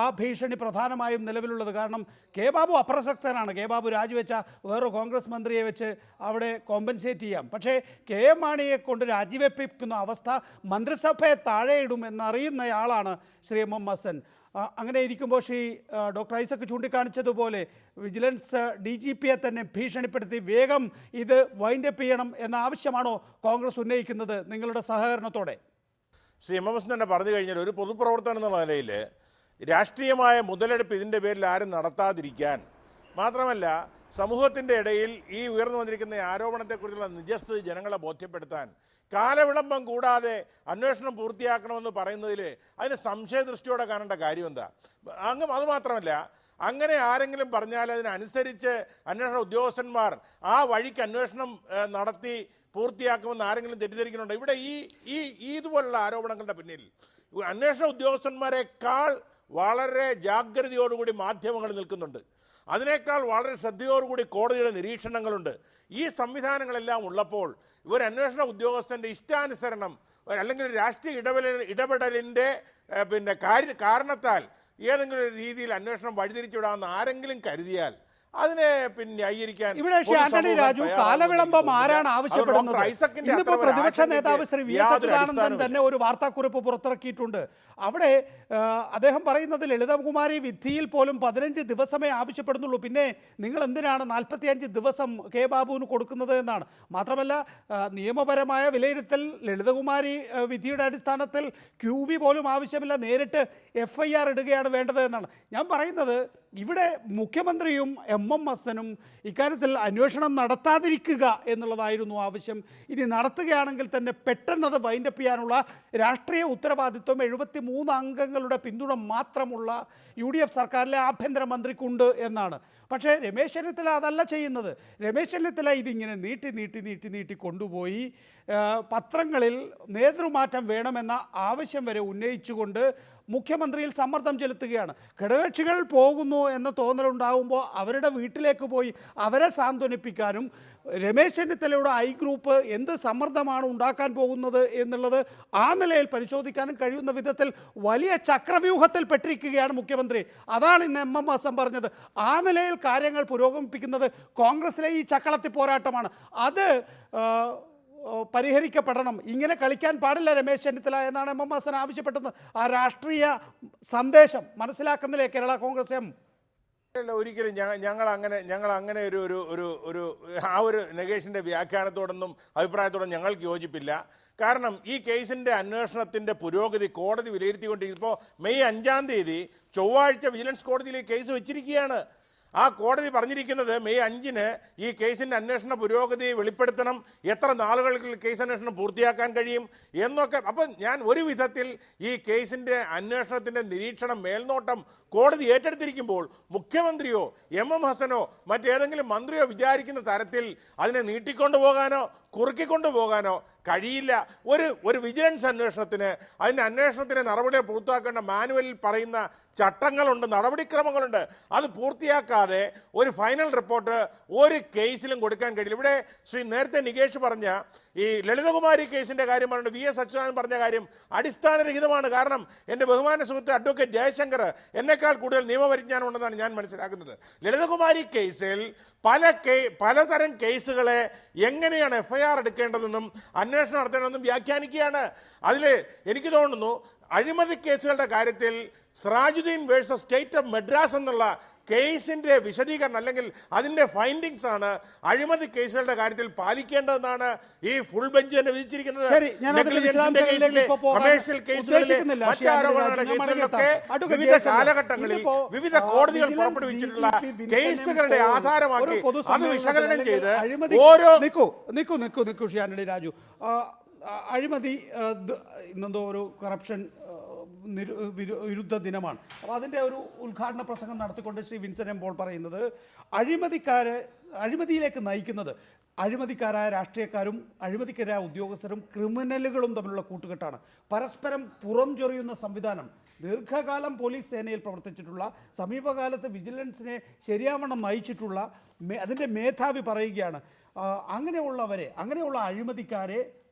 ആ ഭീഷണി പ്രധാനമായും നിലവിലുള്ളത്. കാരണം ബാബു അപ്രസക്തനാണ്. ബാബു രാജിവെച്ച വേറെ കോൺഗ്രസ് മന്ത്രിയെ വെച്ച് അവിടെ കോമ്പൻസേറ്റ് ചെയ്യാം. പക്ഷേ മാണിയെ കൊണ്ട് രാജിവെപ്പിക്കുന്ന അവസ്ഥ മന്ത്രിസഭയെ താഴെയിടുമെന്നറിയുന്നയാളാണ് ശ്രീ M.M. ഹസൻ. അങ്ങനെ ഇരിക്കുമ്പോൾ ഡോക്ടർ ഐസക് ചൂണ്ടിക്കാണിച്ചതുപോലെ വിജിലൻസ് DGPയെ തന്നെ ഭീഷണിപ്പെടുത്തി വേഗം ഇത് വൈൻഡപ്പ് ചെയ്യണം എന്ന ആവശ്യമാണോ കോൺഗ്രസ് ഉന്നയിക്കുന്നത് നിങ്ങളുടെ സഹകരണത്തോടെ? ശ്രീ M.M. ഹസൻ തന്നെ പറഞ്ഞു കഴിഞ്ഞാൽ ഒരു പൊതുപ്രവർത്തനം എന്നുള്ള നിലയിൽ രാഷ്ട്രീയമായ മുതലെടുപ്പ് ഇതിൻ്റെ പേരിൽ ആരും നടത്താതിരിക്കാൻ, മാത്രമല്ല സമൂഹത്തിൻ്റെ ഇടയിൽ ഈ ഉയർന്നു വന്നിരിക്കുന്ന ആരോപണത്തെക്കുറിച്ചുള്ള നിജസ്ഥിതി ജനങ്ങളെ ബോധ്യപ്പെടുത്താൻ കാലവിളംബം കൂടാതെ അന്വേഷണം പൂർത്തിയാക്കണമെന്ന് പറയുന്നതിൽ അതിന് സംശയദൃഷ്ടിയോടെ കാണേണ്ട കാര്യം എന്താ? അതുമാത്രമല്ല, അങ്ങനെ ആരെങ്കിലും പറഞ്ഞാൽ അതിനനുസരിച്ച് അന്വേഷണ ഉദ്യോഗസ്ഥന്മാർ ആ വഴിക്ക് അന്വേഷണം നടത്തി പൂർത്തിയാക്കുമെന്ന് ആരെങ്കിലും തെറ്റിദ്ധരിക്കുന്നുണ്ടോ? ഇവിടെ ഇതുപോലുള്ള ആരോപണങ്ങളുടെ പിന്നിൽ അന്വേഷണ ഉദ്യോഗസ്ഥന്മാരെക്കാൾ വളരെ ജാഗ്രതയോടുകൂടി മാധ്യമങ്ങൾ നിൽക്കുന്നുണ്ട്. അതിനേക്കാൾ വളരെ ശ്രദ്ധയോടുകൂടി കോടതിയുടെ നിരീക്ഷണങ്ങളുണ്ട്. ഈ സംവിധാനങ്ങളെല്ലാം ഉള്ളപ്പോൾ ഒരു അന്വേഷണ ഉദ്യോഗസ്ഥൻ്റെ ഇഷ്ടാനുസരണം അല്ലെങ്കിൽ രാഷ്ട്രീയ ഇടപെടലിൻ്റെ കാരണത്താൽ ഏതെങ്കിലും ഒരു രീതിയിൽ അന്വേഷണം വഴിതിരിച്ചുവിടാമെന്ന് ആരെങ്കിലും കരുതിയാൽ അതിനെ ന്യായീകരിക്കാൻ ഇവിടെ ശ്രീ ആന്റണി രാജു, കാലവിളംബം ആരാണ് ആവശ്യപ്പെടുന്നത്? ഇന്നിപ്പോ പ്രതിപക്ഷ നേതാവ് ശ്രീ വി എസ് അച്യുതാനന്ദൻ തന്നെ ഒരു വാർത്താക്കുറിപ്പ് പുറത്തിറക്കിയിട്ടുണ്ട്. അവിടെ അദ്ദേഹം പറയുന്നത് ലളിതകുമാരി വിധിയിൽ പോലും 15 ദിവസമേ ആവശ്യപ്പെടുന്നുള്ളൂ, പിന്നെ നിങ്ങൾ എന്തിനാണ് 45 ദിവസം കെ ബാബുവിന് കൊടുക്കുന്നത് എന്നാണ്. മാത്രമല്ല, നിയമപരമായ വിലയിരുത്തൽ ലളിതകുമാരി വിധിയുടെ അടിസ്ഥാനത്തിൽ QV പോലും ആവശ്യമില്ല, നേരിട്ട് FIR ഇടുകയാണ് വേണ്ടത് എന്നാണ്. ഞാൻ പറയുന്നത് ഇവിടെ മുഖ്യമന്ത്രിയും MM ഹസനും ഇക്കാര്യത്തിൽ അന്വേഷണം നടത്താതിരിക്കുക എന്നുള്ളതായിരുന്നു ആവശ്യം. ഇനി നടത്തുകയാണെങ്കിൽ തന്നെ പെട്ടെന്നത് വൈൻഡപ്പ് ചെയ്യാനുള്ള രാഷ്ട്രീയ ഉത്തരവാദിത്വം 73 അംഗങ്ങളുടെ പിന്തുണ മാത്രമുള്ള UDF സർക്കാരിലെ ആഭ്യന്തരമന്ത്രിക്കുണ്ട് എന്നാണ്. പക്ഷേ രമേശ് ചെന്നിത്തല അതല്ല ചെയ്യുന്നത്. രമേശ് ചെന്നിത്തല ഇതിങ്ങനെ നീട്ടി കൊണ്ടുപോയി പത്രങ്ങളിൽ നേതൃമാറ്റം വേണമെന്ന ആവശ്യം വരെ ഉന്നയിച്ചുകൊണ്ട് മുഖ്യമന്ത്രിയിൽ സമ്മർദ്ദം ചെലുത്തുകയാണ്. ഘടകകക്ഷികൾ പോകുന്നു എന്ന തോന്നലുണ്ടാകുമ്പോൾ അവരുടെ വീട്ടിലേക്ക് പോയി അവരെ സാന്ത്വനിപ്പിക്കാനും രമേശ് ചെന്നിത്തലയുടെ ഐ ഗ്രൂപ്പ് എന്ത് സമ്മർദ്ദമാണ് ഉണ്ടാക്കാൻ പോകുന്നത് എന്നുള്ളത് ആ നിലയിൽ പരിശോധിക്കാനും കഴിയുന്ന വിധത്തിൽ വലിയ ചക്രവ്യൂഹത്തിൽ പെട്ടിരിക്കുകയാണ് മുഖ്യമന്ത്രി. അതാണ് ഇന്ന് MM ഹസൻ പറഞ്ഞത്. ആ നിലയിൽ കാര്യങ്ങൾ പുരോഗമിപ്പിക്കുന്നത് കോൺഗ്രസിലെ ഈ ചക്കളത്തി പോരാട്ടമാണ്. അത് പരിഹരിക്കപ്പെടണം. ഇങ്ങനെ കളിക്കാൻ പാടില്ല രമേശ് ചെന്നിത്തല എന്നാണ് MM ഹസൻ ആവശ്യപ്പെട്ടത്. ആ രാഷ്ട്രീയ സന്ദേശം മനസ്സിലാക്കുന്നില്ലേ കേരള കോൺഗ്രസ് എം? ഒരിക്കലും ഞങ്ങൾ അങ്ങനെ ഒരു നെഗേഷൻ്റെ വ്യാഖ്യാനത്തോടൊന്നും അഭിപ്രായത്തോടൊന്നും ഞങ്ങൾക്ക് യോജിപ്പില്ല. കാരണം ഈ കേസിൻ്റെ അന്വേഷണത്തിൻ്റെ പുരോഗതി കോടതി വിലയിരുത്തിക്കൊണ്ടിരിക്കുമ്പോൾ മെയ് 5-ാം തീയതി ചൊവ്വാഴ്ച വിജിലൻസ് കോടതിയിൽ ഈ കേസ് വെച്ചിരിക്കുകയാണ്. ആ കോടതി പറഞ്ഞിരിക്കുന്നത് മെയ് 5-ന് ഈ കേസിൻ്റെ അന്വേഷണ പുരോഗതി വെളിപ്പെടുത്തണം, എത്ര നാളുകൾക്ക് കേസ് അന്വേഷണം പൂർത്തിയാക്കാൻ കഴിയും എന്നൊക്കെ. അപ്പം ഞാൻ ഒരു വിധത്തിൽ ഈ കേസിൻ്റെ അന്വേഷണത്തിൻ്റെ നിരീക്ഷണം, മേൽനോട്ടം കോടതി ഏറ്റെടുത്തിരിക്കുമ്പോൾ മുഖ്യമന്ത്രിയോ MM ഹസനോ മറ്റേതെങ്കിലും മന്ത്രിയോ വിചാരിക്കുന്ന തരത്തിൽ അതിനെ നീട്ടിക്കൊണ്ടുപോകാനോ കുറുക്കിക്കൊണ്ടുപോകാനോ കഴിയില്ല. ഒരു വിജിലൻസ് അന്വേഷണത്തിന് അതിൻ്റെ അന്വേഷണത്തിന് നടപടികൾ പൂർത്തിയാക്കേണ്ട മാനുവലിൽ പറയുന്ന ചട്ടങ്ങളുണ്ട്, നടപടിക്രമങ്ങളുണ്ട്. അത് പൂർത്തിയാക്കാതെ ഒരു ഫൈനൽ റിപ്പോർട്ട് ഒരു കേസിലും കൊടുക്കാൻ കഴിയില്ല. ഇവിടെ നേരത്തെ നികേഷ് പറഞ്ഞ ഈ ലളിതകുമാരി കേസിൻ്റെ കാര്യം പറഞ്ഞിട്ട് VS അച്യുതാനന്ദൻ പറഞ്ഞ കാര്യം അടിസ്ഥാനരഹിതമാണ്. കാരണം എൻ്റെ ബഹുമാന സുഹൃത്ത് അഡ്വക്കേറ്റ് ജയശങ്കർ എന്നെക്കാൾ കൂടുതൽ നിയമപരിജ്ഞാനം ഉണ്ടെന്നാണ് ഞാൻ മനസ്സിലാക്കുന്നത്. ലളിതകുമാരി കേസിൽ പലതരം കേസുകളെ എങ്ങനെയാണ് FIR എടുക്കേണ്ടതെന്നും അന്വേഷണം നടത്തേണ്ടതെന്നും വ്യാഖ്യാനിക്കുകയാണ്. അതിൽ എനിക്ക് തോന്നുന്നു അഴിമതി കേസുകളുടെ കാര്യത്തിൽ Sirajuddin versus state of Madras എന്നുള്ള കേസിന്റെ വിശദീകരണം അല്ലെങ്കിൽ അതിന്റെ ഫൈൻഡിങ്സ് ആണ് അഴിമതി കേസുകളുടെ കാര്യത്തിൽ പാലിക്കേണ്ടതെന്നാണ് ഈ ഫുൾ ബെഞ്ച് തന്നെ വിധിച്ചിരിക്കുന്നത്. വിവിധ കാലഘട്ടങ്ങളിൽ വിവിധ കോടതികൾ പുറപ്പെടുവിച്ചിട്ടുള്ള കേസുകളുടെ ആധാരമാക്കി അത് വിശകലനം ചെയ്ത് ഓരോ രാജു അഴിമതി ഇന്നെന്തോ ഒരു കറപ്ഷൻ വിരുദ്ധ ദിനമാണ്. അപ്പോൾ അതിൻ്റെ ഒരു ഉദ്ഘാടന പ്രസംഗം നടത്തിക്കൊണ്ട് ശ്രീ വിൻസെൻ്റ് എം പോൾ പറയുന്നത് അഴിമതിയിലേക്ക് നയിക്കുന്നത് അഴിമതിക്കാരായ രാഷ്ട്രീയക്കാരും അഴിമതിക്കാരായ ഉദ്യോഗസ്ഥരും ക്രിമിനലുകളും തമ്മിലുള്ള കൂട്ടുകെട്ടാണ്. പരസ്പരം പുറംചൊറിയുന്ന സംവിധാനം ദീർഘകാലം പോലീസ് സേനയിൽ പ്രവർത്തിച്ചിട്ടുള്ള, സമീപകാലത്ത് വിജിലൻസിനെ ശരിയാവണ്ണം നയിച്ചിട്ടുള്ള അതിൻ്റെ മേധാവി പറയുകയാണ് അങ്ങനെയുള്ള അഴിമതിക്കാരെ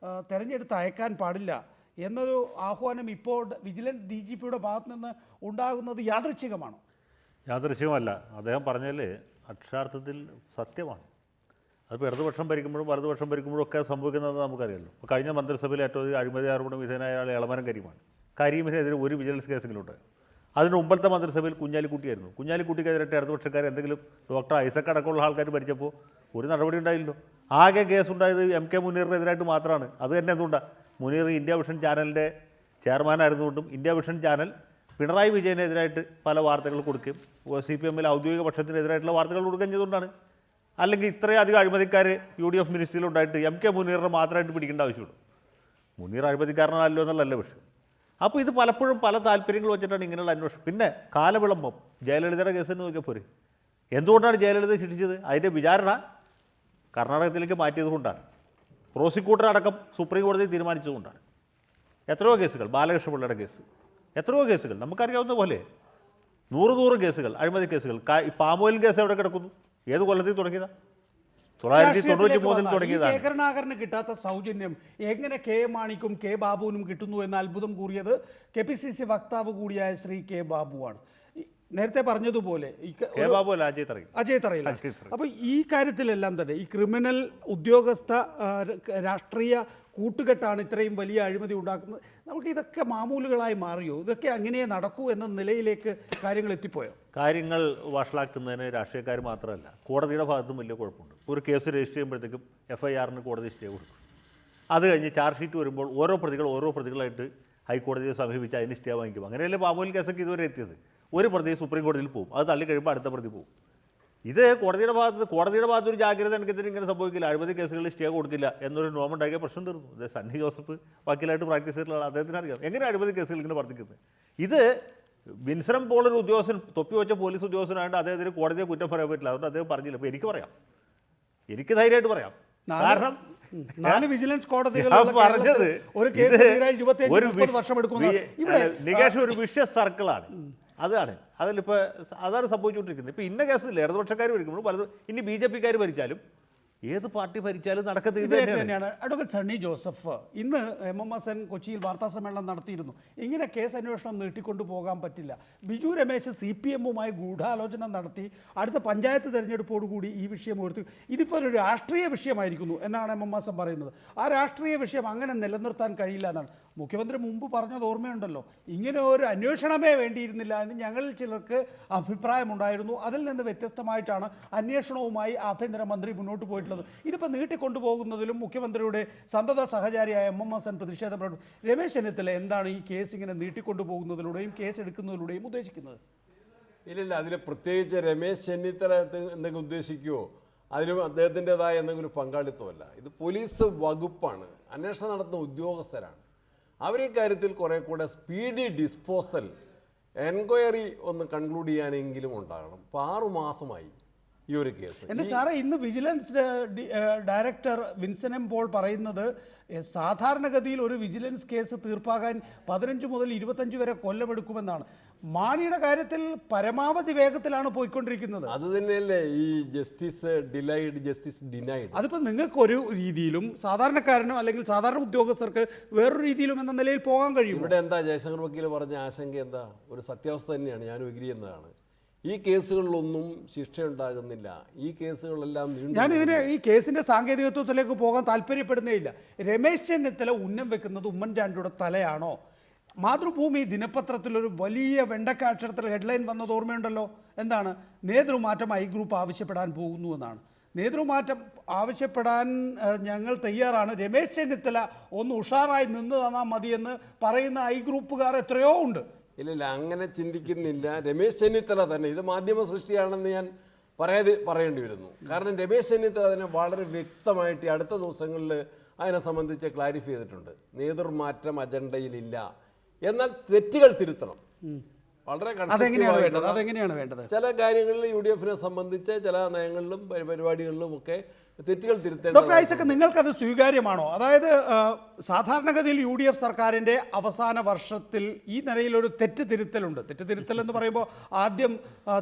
തെരഞ്ഞെടുത്ത് അയക്കാൻ പാടില്ല എന്നൊരു ആഹ്വാനം ഇപ്പോൾ വിജിലൻസ് DGPയുടെ ഭാഗത്ത് നിന്ന് ഉണ്ടാകുന്നത് യാദൃച്ഛികമാണോ? യാദൃച്ഛികമല്ല. അദ്ദേഹം പറഞ്ഞാൽ അക്ഷരാർത്ഥത്തിൽ സത്യമാണ്. അതിപ്പോൾ ഇടതുപക്ഷം ഭരിക്കുമ്പോഴും വലതുപക്ഷം ഭരിക്കുമ്പോഴും ഒക്കെ സംഭവിക്കുന്നത് നമുക്കറിയാമല്ലോ. ഇപ്പോൾ കഴിഞ്ഞ മന്ത്രിസഭയിൽ ഏറ്റവും അഴിമതി ആരോപണം വിധേയനായ ആൾ എളമരം കരീമാണ്. കരീമിനെതിരെ ഒരു വിജിലൻസ് കേസെങ്കിലും ഉണ്ട്. അതിന് മുമ്പത്തെ മന്ത്രിസഭയിൽ കുഞ്ഞാലിക്കുട്ടിയായിരുന്നു. കുഞ്ഞാലിക്കുട്ടിക്കെതിരായിട്ട് ഇടതുപക്ഷക്കാർ എന്തെങ്കിലും ഡോക്ടർ ഐസക് അടക്കമുള്ള ആൾക്കാർ ഭരിച്ചപ്പോൾ ഒരു നടപടി ഉണ്ടായില്ലോ. ആകെ കേസുണ്ടായത് MK മുനീറിനെതിരായിട്ട് മാത്രമാണ്. അത് തന്നെ എന്തുകൊണ്ടാണ്? മുനീർ ഇന്ത്യ വിഷൻ ചാനലിൻ്റെ ചെയർമാനായിരുന്നുകൊണ്ടും ഇന്ത്യ വിഷൻ ചാനൽ പിണറായി വിജയനെതിരായിട്ട് പല വാർത്തകൾ കൊടുക്കുകയും CPM ഔദ്യോഗിക പക്ഷത്തിനെതിരായിട്ടുള്ള വാർത്തകൾ കൊടുക്കുകയും ചെയ്തുകൊണ്ടാണ്. അല്ലെങ്കിൽ ഇത്രയധികം അഴിമതിക്കാർ UDF മിനിസ്ട്രിയിലുണ്ടായിട്ട് MK മുനീറിനെ മാത്രമായിട്ട് പിടിക്കേണ്ട ആവശ്യമുള്ളൂ. മുനീർ അഴിമതിക്കാരനല്ലോ എന്നുള്ളതല്ല വിഷയം. അപ്പോൾ ഇത് പലപ്പോഴും പല താല്പര്യങ്ങൾ വെച്ചിട്ടാണ് ഇങ്ങനെയുള്ള അന്വേഷണം. പിന്നെ കാലവിളംബം, ജയലളിതയുടെ കേസെന്ന് നോക്കിയാൽ പോരെ. എന്തുകൊണ്ടാണ് ജയലളിത ശിക്ഷിച്ചത്? അതിൻ്റെ വിചാരണ കർണാടകത്തിലേക്ക് മാറ്റിയത് കൊണ്ടാണ്. പ്രോസിക്യൂട്ടർ അടക്കം സുപ്രീം കോടതി തീരുമാനിച്ചതുകൊണ്ടാണ്. എത്രയോ കേസുകൾ, ബാലകൃഷ്ണപിള്ളയുടെ കേസ്, എത്രയോ കേസുകൾ നമുക്കറിയാവുന്ന പോലെ 100 കേസുകൾ, അഴിമതി കേസുകൾ. പാമോയിൽ കേസ് എവിടെ കിടക്കുന്നു? ഏത് കൊല്ലത്തിൽ തുടങ്ങിയതാണ്? 1993 തുടങ്ങിയതാണ്. കരുണാകരന് കിട്ടാത്ത സൗജന്യം എങ്ങനെ കെ മാണിക്കും കെ ബാബുവിനും കിട്ടുന്നു എന്ന അത്ഭുതം കൂറിയത് KPCC വക്താവ് കൂടിയായ ശ്രീ കെ ബാബുവാണ്. നേരത്തെ പറഞ്ഞതുപോലെ അജയ് തറയിൽ. അപ്പോൾ ഈ കാര്യത്തിലെല്ലാം തന്നെ ഈ ക്രിമിനൽ ഉദ്യോഗസ്ഥ രാഷ്ട്രീയ കൂട്ടുകെട്ടാണ് ഇത്രയും വലിയ അഴിമതി ഉണ്ടാക്കുന്നത്. നമുക്ക് ഇതൊക്കെ മാമൂലുകളായി മാറിയോ? ഇതൊക്കെ അങ്ങനെ നടക്കൂ എന്ന നിലയിലേക്ക് കാര്യങ്ങൾ എത്തിപ്പോയോ? കാര്യങ്ങൾ വഷളാക്കുന്നതിന് രാഷ്ട്രീയക്കാർ മാത്രമല്ല, കോടതിയുടെ ഭാഗത്തും വലിയ കുഴപ്പമുണ്ട്. ഒരു കേസ് രജിസ്റ്റർ ചെയ്യുമ്പോഴത്തേക്കും FIRന് കോടതി സ്റ്റേ കൊടുക്കും. അത് കഴിഞ്ഞ് ചാർജ് ഷീറ്റ് വരുമ്പോൾ ഓരോ പ്രതികളായിട്ട് ഹൈക്കോടതിയെ സമീപിച്ച് അതിന് സ്റ്റേ വാങ്ങിക്കും. അങ്ങനെയല്ലേ പാമോയിൽ കേസൊക്കെ ഇതുവരെ എത്തിയത്. ഒരു പ്രതി സുപ്രീം കോടതിയിൽ പോകും, അത് തള്ളി കഴിയുമ്പോൾ അടുത്ത പ്രതി പോകും. ഇത് കോടതിയുടെ ഭാഗത്ത് ഒരു ജാഗ്രത എനിക്കെതിരെ ഇങ്ങനെ സംഭവിക്കില്ല, അഴിമതി കേസുകളിൽ സ്റ്റേ കൊടുക്കില്ല എന്നൊരു നോം ഉണ്ടാക്കിയ പ്രശ്നം തീർന്നു. ഇത് സണ്ണി ജോസഫ് വക്കീലായിട്ട് പ്രാക്ടീസ് ചെയ്തിട്ടുള്ള അദ്ദേഹത്തിന് അറിയാം എങ്ങനെ അഴിമതി കേസുകൾ ഇങ്ങനെ വർദ്ധിക്കുന്നത്. ഇത് വിൻസനം പോലൊരു ഉദ്യോഗസ്ഥൻ, തൊപ്പി വെച്ച പോലീസ് ഉദ്യോഗസ്ഥനായിട്ട് അദ്ദേഹത്തിന് കോടതിയെ കുറ്റം പറയാൻ പറ്റില്ല. അതുകൊണ്ട് അദ്ദേഹം പറഞ്ഞില്ല. അപ്പോൾ എനിക്ക് പറയാം, എനിക്ക് ധൈര്യമായിട്ട് പറയാം. കാരണം 4 വിജിലൻസ് കോടതികൾ പറഞ്ഞത് നികേഷ് ഒരു വിഷ്യസ് സർക്കിളാണ്. അതാണ് സംഭവിച്ചുകൊണ്ടിരിക്കുന്നത്. ഇപ്പോൾ ഇന്ന കേസിൽ ഇടതുപക്ഷക്കാർ ഭരിക്കുമ്പോൾ പലതും ഇനി BJPക്കാർ ഭരിച്ചാലും ഏത് പാർട്ടി ഭരിച്ചാലും നടക്കുന്നത് ഇത് തന്നെയാണ്. അഡ്വക്കേറ്റ് സണ്ണി ജോസഫ് ഇന്ന് MMSN കൊച്ചിയിൽ വാർത്താ സമ്മേളനം നടത്തിയിരുന്നു. ഇങ്ങനെ കേസ് അന്വേഷണം നീട്ടിക്കൊണ്ടു പോകാൻ പറ്റില്ല. ബിജു രമേശ് CPMവുമായി ഗൂഢാലോചന നടത്തി അടുത്ത പഞ്ചായത്ത് തെരഞ്ഞെടുപ്പോടുകൂടി ഈ വിഷയം ഉയർത്തി. ഇതിപ്പോൾ ഒരു രാഷ്ട്രീയ വിഷയമായിരിക്കുന്നു എന്നാണ് MMSN പറയുന്നത്. ആ രാഷ്ട്രീയ വിഷയം അങ്ങനെ നിലനിർത്താൻ കഴിയില്ല എന്നാണ് മുഖ്യമന്ത്രി മുമ്പ് പറഞ്ഞത്. ഓർമ്മയുണ്ടല്ലോ, ഇങ്ങനെ ഒരു അന്വേഷണമേ വേണ്ടിയിരുന്നില്ല എന്ന് ഞങ്ങളിൽ ചിലർക്ക് അഭിപ്രായമുണ്ടായിരുന്നു. അതിൽ നിന്ന് വ്യത്യസ്തമായിട്ടാണ് അന്വേഷണവുമായി ആഭ്യന്തരമന്ത്രി മുന്നോട്ട് പോയിട്ടുള്ളത്. ഇതിപ്പോൾ നീട്ടിക്കൊണ്ടുപോകുന്നതിലും മുഖ്യമന്ത്രിയുടെ സന്തത സഹചാരിയായ MMSN പ്രതിഷേധം പ്രകടിപ്പിച്ചു. രമേശ് ചെന്നിത്തല എന്താണ് ഈ കേസ് ഇങ്ങനെ നീട്ടിക്കൊണ്ടുപോകുന്നതിലൂടെയും കേസ് എടുക്കുന്നതിലൂടെയും ഉദ്ദേശിക്കുന്നത്? ഇല്ലില്ല, അതിൽ പ്രത്യേകിച്ച് രമേശ് ചെന്നിത്തല എന്തെങ്കിലും ഉദ്ദേശിക്കുമോ? അതിനും അദ്ദേഹത്തിൻ്റെതായ എന്തെങ്കിലും പങ്കാളിത്തമല്ല. ഇത് പോലീസ് വകുപ്പാണ്, അന്വേഷണം നടത്തുന്ന ഉദ്യോഗസ്ഥരാണ്. അവർ ഈ കാര്യത്തിൽ കുറേ കൂടെ സ്പീഡി ഡിസ്പോസൽ, എൻക്വയറി ഒന്ന് കൺക്ലൂഡ് ചെയ്യാനെങ്കിലും ഉണ്ടാകണം. ഇപ്പോൾ 6 മാസമായി ഈ ഒരു കേസ്. എൻ്റെ സാറേ, ഇന്ന് vigilance director Vinson M Paul പറയുന്നത് സാധാരണഗതിയിൽ ഒരു വിജിലൻസ് കേസ് തീർപ്പാകാൻ 15 മുതൽ 25 വരെ കൊല്ലമെടുക്കുമെന്നാണ്. മാണിയുടെ കാര്യത്തിൽ പരമാവധി വേഗത്തിലാണ് പോയിക്കൊണ്ടിരിക്കുന്നത്. അത് തന്നെയല്ലേ ഈ ജസ്റ്റിസ് ഡിലൈഡ്, ജസ്റ്റിസ് ഡിനൈഡ്. അതിപ്പോൾ നിങ്ങൾക്ക് ഒരു രീതിയിലും സാധാരണക്കാരനോ അല്ലെങ്കിൽ സാധാരണ ഉദ്യോഗസ്ഥർക്ക് വേറൊരു രീതിയിലും എന്ന നിലയിൽ പോകാൻ കഴിയും. ഇവിടെ എന്താ ജയശങ്കർ വക്കീൽ പറഞ്ഞ ആശങ്ക എന്താ? ഒരു സത്യാവസ്ഥ തന്നെയാണ്, ഞാൻ എഗ്രി ചെയ്യുന്നതാണ്. ഈ കേസുകളിലൊന്നും ശിക്ഷയുണ്ടാകുന്നില്ല. ഈ കേസുകളെല്ലാം ഞാനിതിന് ഈ കേസിൻ്റെ സാങ്കേതികത്വത്തിലേക്ക് പോകാൻ താല്പര്യപ്പെടുന്നേ ഇല്ല. രമേശ് ചെന്നിത്തല ഉന്നം വെക്കുന്നത് ഉമ്മൻചാണ്ടിയുടെ തലയാണോ? മാതൃഭൂമി ദിനപത്രത്തിലൊരു വലിയ വെണ്ടക്ക അക്ഷരത്തിൽ ഹെഡ്ലൈൻ വന്നത് ഓർമ്മയുണ്ടല്ലോ. എന്താണ്? നേതൃമാറ്റം ഐ ഗ്രൂപ്പ് ആവശ്യപ്പെടാൻ പോകുന്നു എന്നാണ്. നേതൃമാറ്റം ആവശ്യപ്പെടാൻ ഞങ്ങൾ തയ്യാറാണ്, രമേശ് ചെന്നിത്തല ഒന്ന് ഉഷാറായി നിന്ന് തന്നാൽ മതിയെന്ന് പറയുന്ന ഐ ഗ്രൂപ്പുകാർ എത്രയോ ഉണ്ട്. ഇല്ല, അങ്ങനെ ചിന്തിക്കുന്നില്ല. രമേശ് ചെന്നിത്തല തന്നെ ഇത് മാധ്യമ സൃഷ്ടിയാണെന്ന് ഞാൻ പറയേണ്ടി വരുന്നു. കാരണം രമേശ് ചെന്നിത്തല അതിനെ വളരെ വ്യക്തമായിട്ട് അടുത്ത ദിവസങ്ങളിൽ അതിനെ സംബന്ധിച്ച് ക്ലാരിഫൈ ചെയ്തിട്ടുണ്ട്. നേതൃമാറ്റം അജണ്ടയിലില്ല, എന്നാൽ തെറ്റുകൾ തിരുത്തണം. വളരെ അതെങ്ങനെയാണ് വേണ്ടത്? ചില കാര്യങ്ങളിൽ UDFനെ സംബന്ധിച്ച് ചില നയങ്ങളിലും പരിപാടികളിലും ഒക്കെ തെറ്റുകൾ തിരുത്തേണ്ടത്. നിങ്ങൾക്കത് സ്വീകാര്യമാണോ? അതായത് സാധാരണഗതിയിൽ UDF സർക്കാരിൻ്റെ അവസാന വർഷത്തിൽ ഈ നിലയിലൊരു തെറ്റ് തിരുത്തലുണ്ട്. തെറ്റ് തിരുത്തൽ എന്ന് പറയുമ്പോൾ ആദ്യം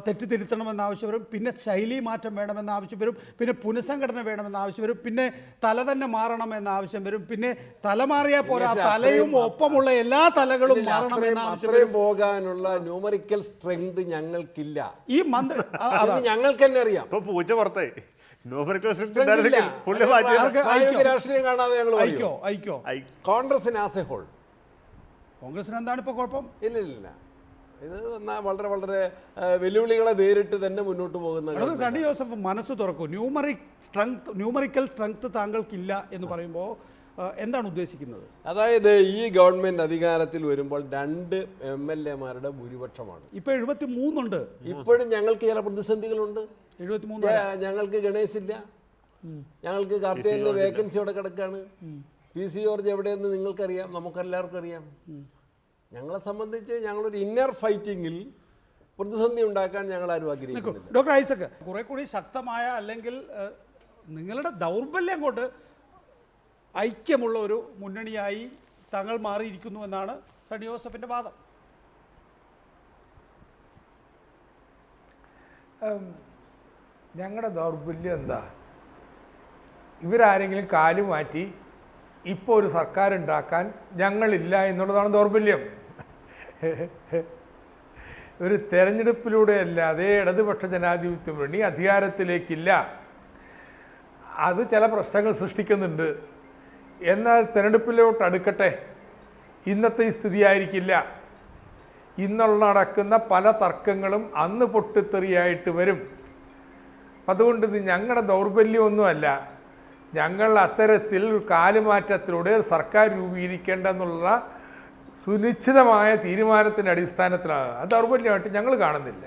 തെറ്റ് തിരുത്തണമെന്ന് ആവശ്യം വരും, പിന്നെ ശൈലി മാറ്റം വേണമെന്ന് ആവശ്യം വരും, പിന്നെ പുനഃസംഘടന വേണമെന്ന് ആവശ്യം വരും, പിന്നെ തല തന്നെ മാറണമെന്ന് ആവശ്യം വരും, പിന്നെ തല മാറിയാൽ പോരാ, തലയും ഒപ്പമുള്ള എല്ലാ തലകളും മാറണമെന്ന് ആവശ്യം വരും. പോകാനുള്ള ന്യൂമറിക്കൽ സ്ട്രെങ്ത് ഞങ്ങൾക്കില്ല. ഈ മന്ത്രി ഞങ്ങൾക്ക് തന്നെ അറിയാം. രാഷ്ട്രീയം കാണാതെ ഞങ്ങൾ കോൺഗ്രസിന് ആസ് എ ഹോൾ. കോൺഗ്രസിന് എന്താണ് ഇപ്പോൾ കുഴപ്പം? ഇല്ല, ഇത് വളരെ വളരെ വെല്ലുവിളികളെ നേരിട്ട് തന്നെ മുന്നോട്ട് പോകുന്ന. സണ്ണി ജോസഫ് മനസ്സ് തുറക്കും. ന്യൂമറിക്കൽ സ്ട്രെങ്ത് താങ്കൾക്കില്ല എന്ന് പറയുമ്പോൾ എന്താണ് ഉദ്ദേശിക്കുന്നത്? അതായത് ഈ ഗവൺമെന്റ് അധികാരത്തിൽ വരുമ്പോൾ 2 MLA-മാരുടെ ഭൂരിപക്ഷമാണ്. ഇപ്പോൾ 73 ഉണ്ട്. ഇപ്പോഴും ഞങ്ങൾക്ക് ചില പ്രതിസന്ധികളുണ്ട്. 73 ഞങ്ങൾക്ക് ഗണേശ് ഇല്ല, ഞങ്ങൾക്ക് കാർത്തികന്റെ വേക്കൻസി അവിടെ കിടക്കാണ്. PC ജോർജ് എവിടെയെന്ന് നിങ്ങൾക്കറിയാം, നമുക്കെല്ലാവർക്കും അറിയാം. ഞങ്ങളെ സംബന്ധിച്ച് ഞങ്ങളൊരു ഇന്നർ ഫൈറ്റിങ്ങിൽ പ്രതിസന്ധി ഉണ്ടാക്കാൻ ഞങ്ങൾ ആരും ആഗ്രഹിക്കുന്നില്ല. ഡോക്ടർ ഐസക്, കുറെ കൂടി ശക്തമായ അല്ലെങ്കിൽ നിങ്ങളുടെ ദൗർബല്യം കൊണ്ട് ഐക്യമുള്ള ഒരു മുന്നണിയായി തങ്ങൾ മാറിയിരിക്കുന്നു എന്നാണ് സണ്ണി ജോസഫിൻ്റെ വാദം. ഞങ്ങളുടെ ദൗർബല്യം എന്താ? ഇവരാരെങ്കിലും കാല് മാറ്റി ഇപ്പോൾ ഒരു സർക്കാർ ഉണ്ടാക്കാൻ ഞങ്ങളില്ല എന്നുള്ളതാണ് ദൗർബല്യം. ഒരു തെരഞ്ഞെടുപ്പിലൂടെ അല്ലാതെ ഇടതുപക്ഷ ജനാധിപത്യ മുന്നണി അധികാരത്തിലേക്കില്ല. അത് ചില പ്രശ്നങ്ങൾ സൃഷ്ടിക്കുന്നുണ്ട്. എന്നാൽ തെരഞ്ഞെടുപ്പിലോട്ട് അടുക്കട്ടെ, ഇന്നത്തെ ഈ സ്ഥിതിയായിരിക്കില്ല. ഇന്നുള്ള നടക്കുന്ന പല തർക്കങ്ങളും അന്ന് പൊട്ടിത്തെറിയായിട്ട് വരും. അതുകൊണ്ട് ഇത് ഞങ്ങളുടെ ദൗർബല്യമൊന്നുമല്ല. ഞങ്ങൾ അത്തരത്തിൽ കാലുമാറ്റത്തിലൂടെ സർക്കാർ രൂപീകരിക്കേണ്ടെന്നുള്ള സുനിശ്ചിതമായ തീരുമാനത്തിൻ്റെ അടിസ്ഥാനത്തിലാണ്. അത് ദൗർബല്യമായിട്ട് ഞങ്ങൾ കാണുന്നില്ല.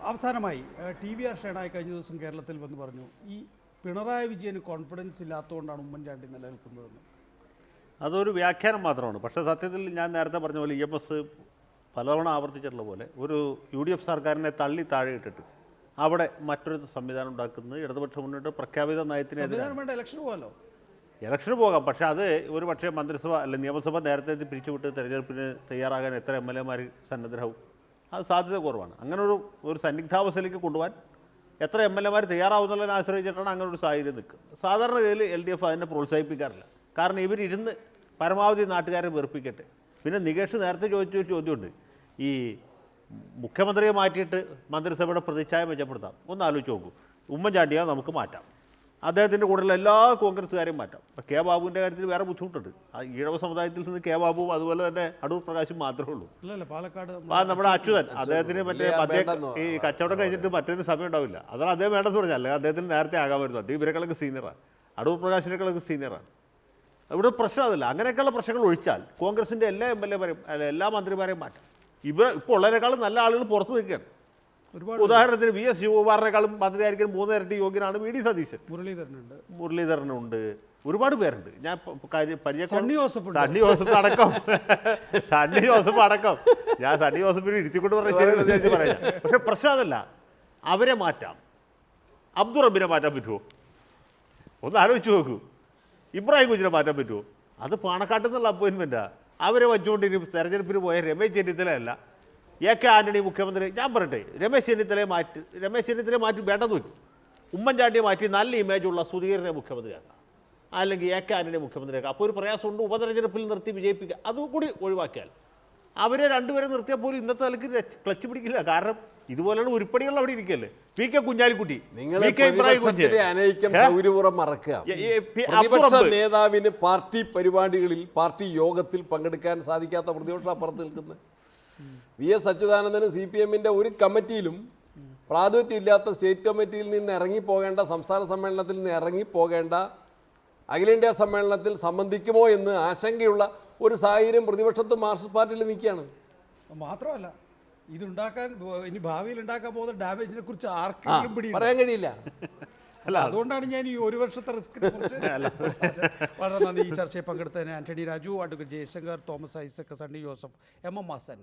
അവസാനമായി TVR ഷേണായി കഴിഞ്ഞ ദിവസം കേരളത്തിൽ വന്ന് പറഞ്ഞു, ഈ പിണറായി വിജയന് കോൺഫിഡൻസ് ഇല്ലാത്തതുകൊണ്ടാണ് ഉമ്മൻചാണ്ടി നിലനിൽക്കുന്നതെന്ന്. അതൊരു വ്യാഖ്യാനം മാത്രമാണ്. പക്ഷേ സത്യത്തിൽ ഞാൻ നേരത്തെ പറഞ്ഞ പോലെ EMS പലതവണ ആവർത്തിച്ചിട്ടുള്ള പോലെ ഒരു UDF സർക്കാരിനെ തള്ളി താഴെ ഇട്ടിട്ട് അവിടെ മറ്റൊരു സംവിധാനം ഉണ്ടാക്കുന്നത് ഇടതുപക്ഷ മുന്നോട്ട് പ്രഖ്യാപിത നയത്തിനെതിരെ. ഇലക്ഷന് പോകാം, പക്ഷേ അത് ഒരു പക്ഷേ മന്ത്രിസഭ അല്ലെങ്കിൽ നിയമസഭ നേരത്തെ പിരിച്ചുവിട്ട് തെരഞ്ഞെടുപ്പിന് തയ്യാറാകാൻ എത്ര MLA-മാർ സന്നദ്ധരാവും? അത് സാധ്യത കുറവാണ്. അങ്ങനെ ഒരു സന്നിഗ്ധാവസ്ഥയിലേക്ക് കൊണ്ടുപോകാൻ എത്ര MLA-മാർ തയ്യാറാവുന്നതിനെ ആശ്രയിച്ചിട്ടാണ് അങ്ങനെ ഒരു സാഹചര്യം നിൽക്കുക. സാധാരണ ഗതിയിൽ LDF അതിനെ പ്രോത്സാഹിപ്പിക്കാറില്ല. കാരണം ഇവരിരുന്ന് പരമാവധി നാട്ടുകാരെ വെറുപ്പിക്കട്ടെ. പിന്നെ നികേഷ് നേരത്തെ ചോദിച്ചൊരു ചോദ്യമുണ്ട്, ഈ മുഖ്യമന്ത്രിയെ മാറ്റിയിട്ട് മന്ത്രിസഭയുടെ പ്രതിച്ഛായ മെച്ചപ്പെടുത്താം. ഒന്ന് ആലോചിച്ച് നോക്കൂ. ഉമ്മൻചാണ്ടിയെ നമുക്ക് മാറ്റാം, അദ്ദേഹത്തിൻ്റെ കൂടെയുള്ള എല്ലാ കോൺഗ്രസ്സുകാരെയും മാറ്റാം. ഇപ്പോൾ കെ ബാബുവിൻ്റെ കാര്യത്തിൽ വേറെ ബുദ്ധിമുട്ടുണ്ട്. ഈഴവ സമുദായത്തിൽ നിന്ന് കെ ബാബുവും അതുപോലെ തന്നെ അടൂർ പ്രകാശും മാത്രമേ ഉള്ളൂ. നമ്മുടെ അച്യുതൻ, അദ്ദേഹത്തിന് മറ്റേ ഈ കച്ചവടം കഴിഞ്ഞിട്ട് മറ്റൊരു സമയം ഉണ്ടാവില്ല. അതാണ് അദ്ദേഹം വേണ്ടെന്ന് പറഞ്ഞാൽ. അല്ലെങ്കിൽ അദ്ദേഹത്തിന് നേരത്തെ ആകാൻ വരുന്നത്. ഇവരെക്കളൊക്കെ സീനിയറാണ്, അടൂർ പ്രകാശിനേക്കാളൊക്കെ സീനിയറാണ്. ഇവിടെ പ്രശ്നം അതല്ല. അങ്ങനെയൊക്കെയുള്ള പ്രശ്നങ്ങൾ ഒഴിച്ചാൽ കോൺഗ്രസിൻ്റെ എല്ലാ MLA-മാരെയും എല്ലാ മന്ത്രിമാരെയും മാറ്റാം. ഇപ്പോൾ ഉള്ളതിനേക്കാളും നല്ല ആളുകൾ പുറത്ത് നിൽക്കുകയാണ്. ഉദാഹരണത്തിന് VS ശിവകുമാറിനേക്കാളും മന്ത്രിയായിരിക്കും 3 ഇരട്ടി യോഗ്യനാണ് VD സതീശൻ. മുരളീധരനുണ്ട്, ഒരുപാട് പേരുണ്ട്. ഞാൻ സണ്ണി ജോസഫ് അടക്കം ഞാൻ സണ്ണി ജോസഫിന് ഇരുത്തിക്കൊണ്ട് പറഞ്ഞ പറയാം. പക്ഷെ പ്രശ്നം അതല്ല. അവരെ മാറ്റാം. അബ്ദുൾ റബ്ബിനെ മാറ്റാൻ പറ്റുമോ? ഒന്ന് ആലോചിച്ച് നോക്കൂ. ഇബ്രാഹിം കുഞ്ഞിനെ മാറ്റാൻ പറ്റുമോ? അത് പാണക്കാട്ടിൽ നിന്നുള്ള അപ്പോയിൻമെൻറ്റാണ്. അവരെ വച്ചുകൊണ്ട് ഇനി തെരഞ്ഞെടുപ്പിന് പോയ രമേശ് ചെന്നിത്തലയല്ല AK ആന്റണി മുഖ്യമന്ത്രി. ഞാൻ പറയട്ടെ, രമേശ് ചെന്നിത്തലയെ മാറ്റി വേണ്ടെന്ന് വയ്ക്കും. ഉമ്മൻചാണ്ടിയെ മാറ്റി നല്ല ഇമേജുള്ള സുധീരനെ മുഖ്യമന്ത്രിയാക്കാം, അല്ലെങ്കിൽ AK ആന്റണി മുഖ്യമന്ത്രിയാക്കാം. അപ്പോൾ ഒരു പ്രയാസമുണ്ട്. ഉപതെരഞ്ഞെടുപ്പിൽ നിർത്തി വിജയിപ്പിക്കുക. അതുകൂടി ഒഴിവാക്കിയാൽ അവരെ രണ്ടുപേരെ നിർത്തിയാൽ പോലും ഇന്നത്തെ നിലയ്ക്ക് ക്ലച്ച് പിടിക്കില്ല. കാരണം ഇതുപോലെയുള്ള ഉരുപ്പടികൾ അവിടെ ഇരിക്കല്ലേ. PK കുഞ്ഞാലിക്കുട്ടി, നേതാവിന് പാർട്ടി പരിപാടികളിൽ പാർട്ടി യോഗത്തിൽ പങ്കെടുക്കാൻ സാധിക്കാത്ത പ്രതിപക്ഷ അപ്പുറത്ത് നിൽക്കുന്നത്. VS അച്യുതാനന്ദന് CPM-ന്റെ ഒരു കമ്മിറ്റിയിലും പ്രാതിനിധ്യം ഇല്ലാത്ത സ്റ്റേറ്റ് കമ്മിറ്റിയിൽ നിന്ന് ഇറങ്ങിപ്പോകേണ്ട, സംസ്ഥാന സമ്മേളനത്തിൽ നിന്ന് ഇറങ്ങിപ്പോകേണ്ട, അഖിലേന്ത്യാ സമ്മേളനത്തിൽ സംബന്ധിക്കുമോ എന്ന് ആശങ്കയുള്ള ഒരു സാഹചര്യം പ്രതിപക്ഷത്ത് മാർക്സിസ്റ്റ് പാർട്ടിയിൽ നിൽക്കുകയാണ്. മാത്രമല്ല, ഇതുണ്ടാക്കാൻ ഇനി ഭാവിയിൽ ഉണ്ടാക്കാൻ പോകുന്ന ഡാമേജിനെ കുറിച്ച് ആർക്കും പറയാൻ കഴിയില്ല. അതുകൊണ്ടാണ് ഞാൻ ഈ ഒരു വർഷത്തെ റിസ്കിനെ കുറിച്ച് വളരെ നന്ദി. ഈ ചർച്ചയിൽ പങ്കെടുത്തതിന് ആന്റണി രാജു, അഡ്വക്കേറ്റ് ജയശങ്കർ, തോമസ് ഐസക്, സണ്ണി ജോസഫ്, MM ഹസൻ.